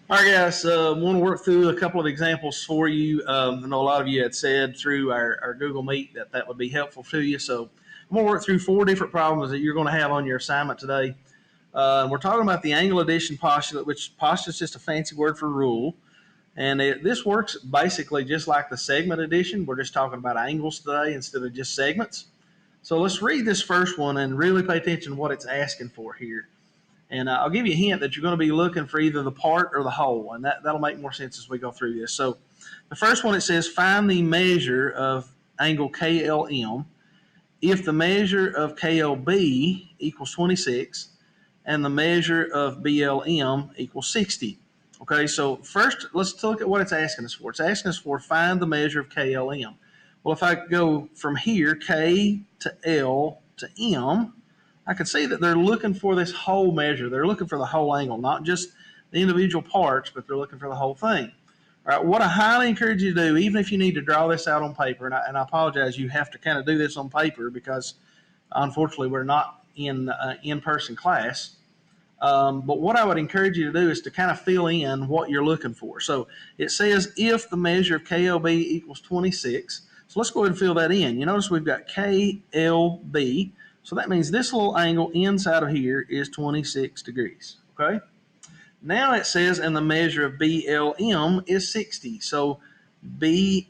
All right, guys, want to work through a couple of examples for you. I know a lot of you had said through our Google Meet that would be helpful to you. So I'm going to work through four different problems that you're going to have on your assignment today. We're talking about the angle addition postulate, which postulate is just a fancy word for rule. And this works basically just like the segment addition. We're just talking about angles today instead of just segments. So let's read this first one and really pay attention to what it's asking for here. And I'll give you a hint that you're going to be looking for either the part or the whole, and that'll make more sense as we go through this. So the first one, it says find the measure of angle KLM if the measure of KLB equals 26 and the measure of BLM equals 60. Okay, so first let's look at what it's asking us for. It's asking us for find the measure of KLM. Well, if I go from here, K to L to M, I can see that they're looking for this whole measure. They're looking for the whole angle, not just the individual parts, but they're looking for the whole thing. All right, what I highly encourage you to do, even if you need to draw this out on paper, and I apologize, you have to kind of do this on paper because unfortunately we're not in in-person class. But what I would encourage you to do is to kind of fill in what you're looking for. So it says if the measure of KLB equals 26. So let's go ahead and fill that in. You notice we've got KLB. So that means this little angle inside of here is 26 degrees. Okay. Now it says, and the measure of BLM is 60. So BLM,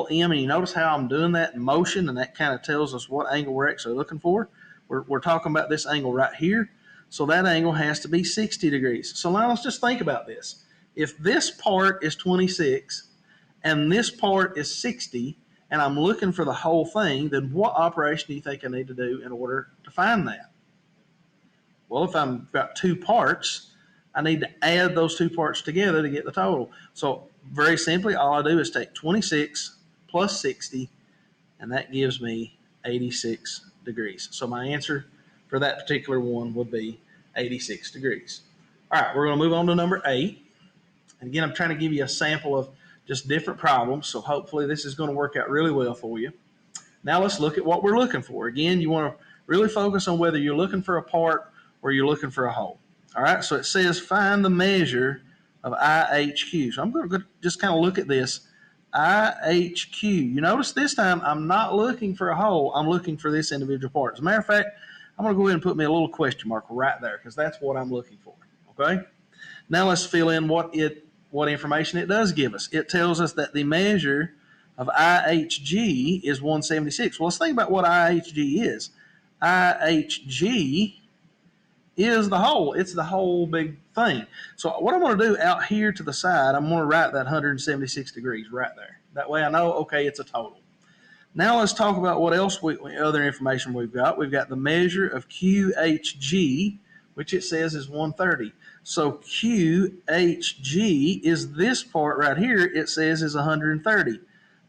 and you notice how I'm doing that in motion, and that kind of tells us what angle we're actually looking for. We're talking about this angle right here. So that angle has to be 60 degrees. So now let's just think about this. If this part is 26 and this part is 60, and I'm looking for the whole thing, then what operation do you think I need to do in order to find that? Well, if I've got two parts, I need to add those two parts together to get the total. So very simply, all I do is take 26 plus 60, and that gives me 86 degrees. So my answer for that particular one would be 86 degrees. All right, we're going to move on to number 8. And again, I'm trying to give you a sample of just different problems, so hopefully this is going to work out really well for you. Now let's look at what we're looking for. Again, you want to really focus on whether you're looking for a part or you're looking for a whole. All right, so it says find the measure of IHQ. So I'm going to just kind of look at this. IHQ. You notice this time I'm not looking for a whole. I'm looking for this individual part. As a matter of fact, I'm going to go ahead and put me a little question mark right there because that's what I'm looking for. Okay. Now let's fill in what information it does give us. It tells us that the measure of IHG is 176. Well, let's think about what IHG is. IHG is the whole. It's the whole big thing. So what I'm going to do out here to the side, I'm going to write that 176 degrees right there. That way I know, okay, it's a total. Now let's talk about what else other information we've got. We've got the measure of QHG, which it says is 130. So QHG is this part right here. It says is 130.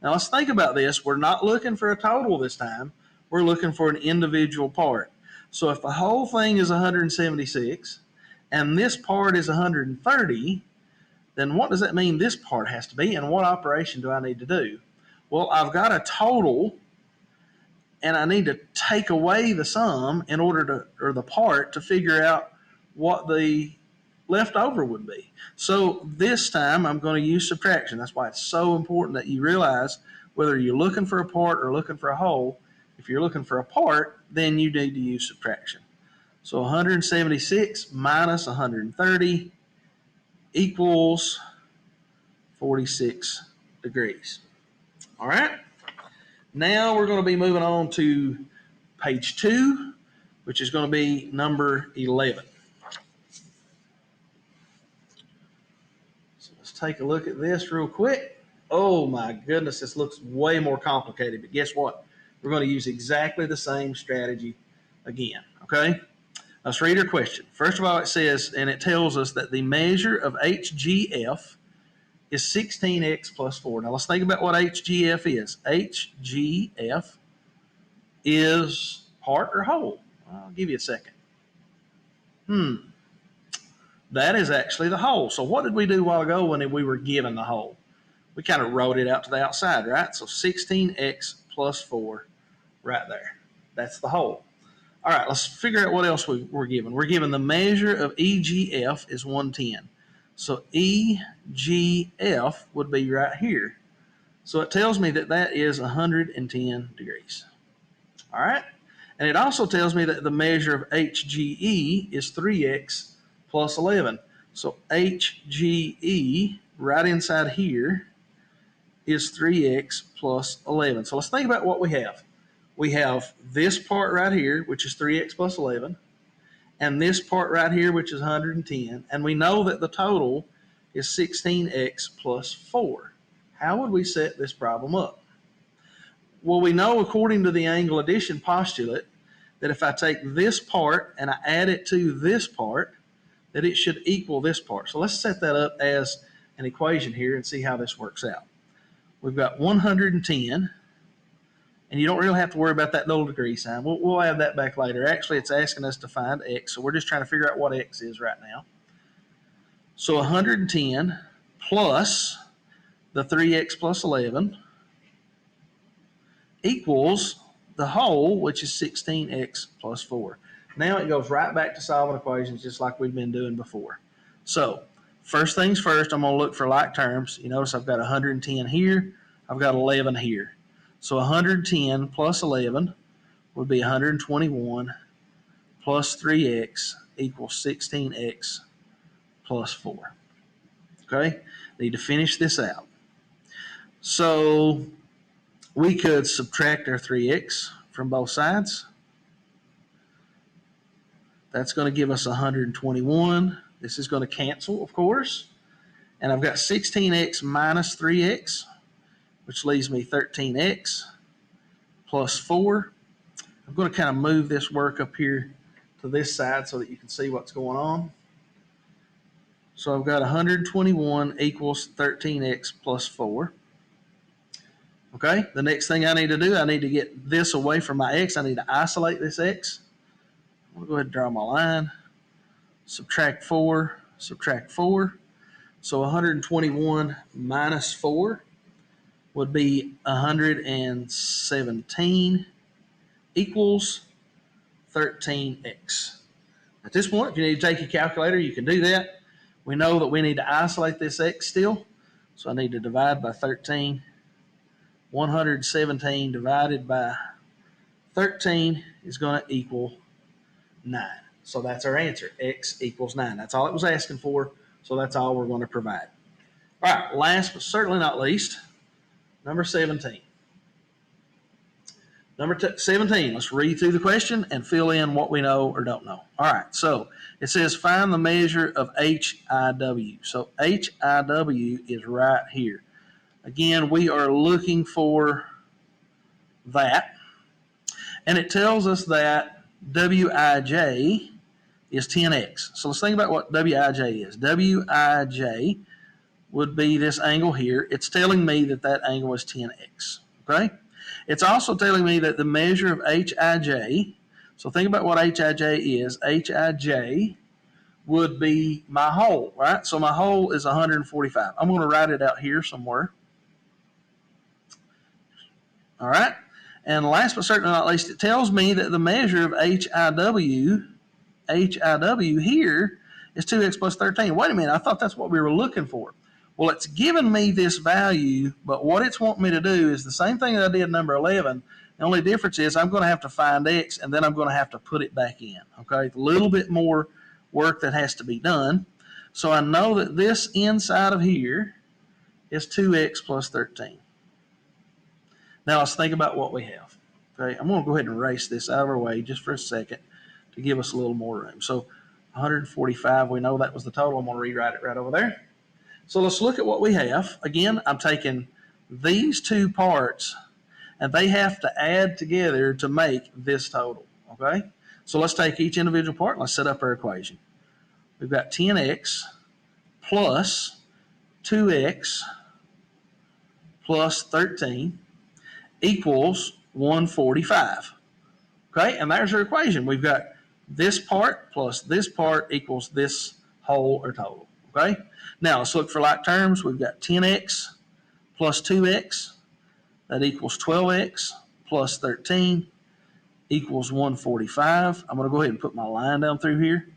Now let's think about this. We're not looking for a total this time. We're looking for an individual part. So if the whole thing is 176 and this part is 130, then what does that mean this part has to be, and what operation do I need to do? Well, I've got a total, and I need to take away the sum in order to, or the part, to figure out what the leftover would be. So this time I'm going to use subtraction. That's why it's so important that you realize whether you're looking for a part or looking for a whole. If you're looking for a part, then you need to use subtraction. So 176 minus 130 equals 46 degrees. All right. Now we're going to be moving on to page 2, which is going to be number 11. So let's take a look at this real quick. Oh my goodness, this looks way more complicated, but guess what? We're going to use exactly the same strategy again, okay? Let's read our question. First of all, it says, and it tells us that the measure of HGF is 16x plus 4. Now let's think about what HGF is. HGF is part or whole. I'll give you a second. That is actually the whole. So what did we do a while ago when we were given the whole? We kind of wrote it out to the outside, right? So 16x plus 4 right there. That's the whole. All right, let's figure out what else we're given. We're given the measure of EGF is 110. So EGF would be right here. So it tells me that that is 110 degrees. All right? And it also tells me that the measure of HGE is 3x plus 11. So HGE right inside here is 3x plus 11. So let's think about what we have. We have this part right here, which is 3x plus 11, and this part right here, which is 110, and we know that the total is 16x plus 4. How would we set this problem up? Well, we know according to the angle addition postulate that if I take this part and I add it to this part, that it should equal this part. So let's set that up as an equation here and see how this works out. We've got 110, and you don't really have to worry about that little degree sign. We'll add that back later. Actually, it's asking us to find x, so we're just trying to figure out what x is right now. So 110 plus the 3x plus 11 equals the whole, which is 16x plus 4. Now it goes right back to solving equations just like we've been doing before. So first things first, I'm going to look for like terms. You notice I've got 110 here. I've got 11 here. So 110 plus 11 would be 121 plus 3x equals 16x plus 4. Okay? Need to finish this out. So we could subtract our 3x from both sides. That's going to give us 121. This is going to cancel, of course. And I've got 16x minus 3x, which leaves me 13x plus 4. I'm going to kind of move this work up here to this side so that you can see what's going on. So I've got 121 equals 13x plus 4. Okay, the next thing I need to do, I need to get this away from my x. I need to isolate this x. I'm going to go ahead and draw my line. Subtract 4, subtract 4. So 121 minus 4 would be 117 equals 13x. At this point, if you need to take your calculator, you can do that. We know that we need to isolate this x still. So I need to divide by 13. 117 divided by 13 is going to equal 9. So that's our answer. X equals 9. That's all it was asking for. So that's all we're going to provide. All right, last but certainly not least, number 17. Number 17, let's read through the question and fill in what we know or don't know. All right, so it says find the measure of HIW. So HIW is right here. Again, we are looking for that. And it tells us that Wij is 10x. So let's think about what Wij is. Wij would be this angle here. It's telling me that that angle is 10x. Okay? It's also telling me that the measure of Hij, so think about what Hij is. Hij would be my whole, right? So my whole is 145. I'm going to write it out here somewhere. All right? And last but certainly not least, it tells me that the measure of HIW here is 2x plus 13. Wait a minute, I thought that's what we were looking for. Well, it's given me this value, but what it's wanting me to do is the same thing that I did in number 11. The only difference is I'm going to have to find x, and then I'm going to have to put it back in. Okay, a little bit more work that has to be done. So I know that this inside of here is 2x plus 13. Now let's think about what we have. Okay, I'm going to go ahead and erase this out of our way just for a second to give us a little more room. So 145, we know that was the total. I'm going to rewrite it right over there. So let's look at what we have. Again, I'm taking these two parts, and they have to add together to make this total. Okay, so let's take each individual part and let's set up our equation. We've got 10x plus 2x plus 13 equals 145. Okay, and there's our equation. We've got this part plus this part equals this whole or total. Okay, now let's look for like terms. We've got 10x plus 2x, that equals 12x plus 13 equals 145. I'm going to go ahead and put my line down through here.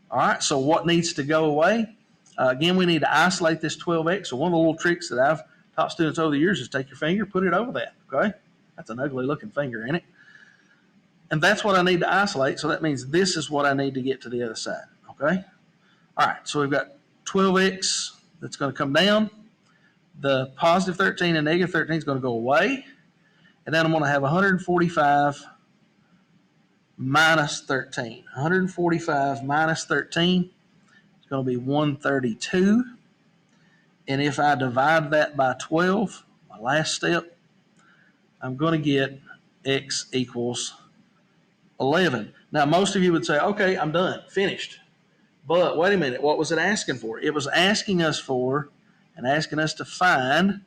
All right, so what needs to go away? Again, we need to isolate this 12x. So one of the little tricks that I've taught students over the years is take your finger, put it over that, okay? That's an ugly looking finger, ain't it? And that's what I need to isolate. So that means this is what I need to get to the other side, okay? All right, so we've got 12x that's going to come down. The positive 13 and negative 13 is going to go away. And then I'm going to have 145 minus 13. 145 minus 13 is going to be 132. And if I divide that by 12, my last step, I'm going to get x equals 11. Now, most of you would say, okay, I'm done, finished. But wait a minute, what was it asking for? It was asking us for and asking us to find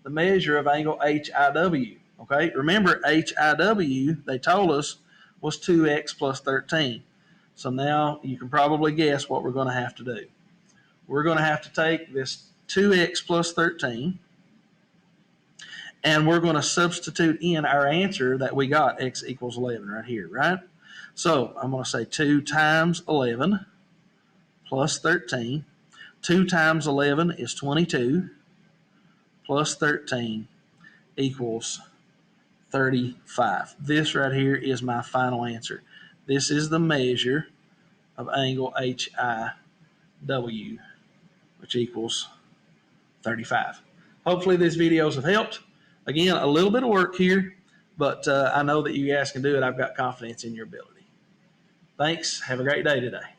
the measure of angle HIW. Okay, remember HIW, they told us, was 2x plus 13. So now you can probably guess what we're going to have to do. We're going to have to take this 2x plus 13, and we're going to substitute in our answer that we got, x equals 11 right here, right? So I'm going to say 2 times 11 plus 13. 2 times 11 is 22 plus 13 equals 35. This right here is my final answer. This is the measure of angle HIW, which equals 35. Hopefully these videos have helped. Again, a little bit of work here, but I know that you guys can do it. I've got confidence in your ability. Thanks. Have a great day today.